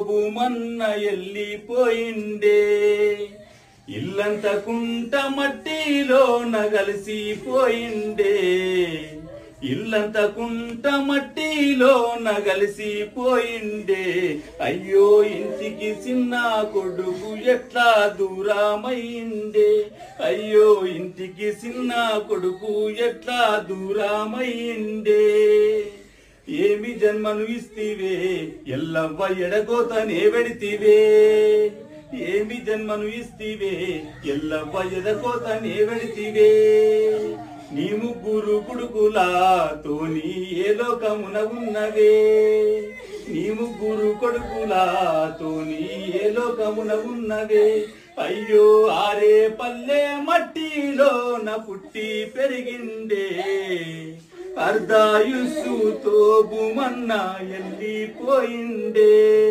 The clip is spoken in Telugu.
భూమన్న ఎల్లిపోయిండే ఇల్లంత కుంట మట్టిలోన కలిసిపోయిండే ఇల్లంత కుంట మట్టిలోన కలిసిపోయిండే అయ్యో ఇంటికి చిన్న కొడుకు ఎట్లా దూరమైండే అయ్యో ఇంటికి చిన్న కొడుకు ఎట్లా దూరమైండే ఏమి జన్మను ఇస్తివే ఎల్లవ్వ ఎడగోతనే వెడితివే ఏమి జన్మను ఇస్తివే ఎల్లవ్వ ఎడగోతనే వెడితివే నీ ముగ్గురు కొడుకులాతోని ఏ లోకమున ఉన్నవే నీ ముగ్గురు కొడుకులాతోని ఏ లోకమున ఉన్నవే అయ్యో ఆరే పల్లె మట్టిలోన పుట్టి పెరిగిండే అర్ధాయుస్సుతో భూమన్న ఎల్లిపోయిండే।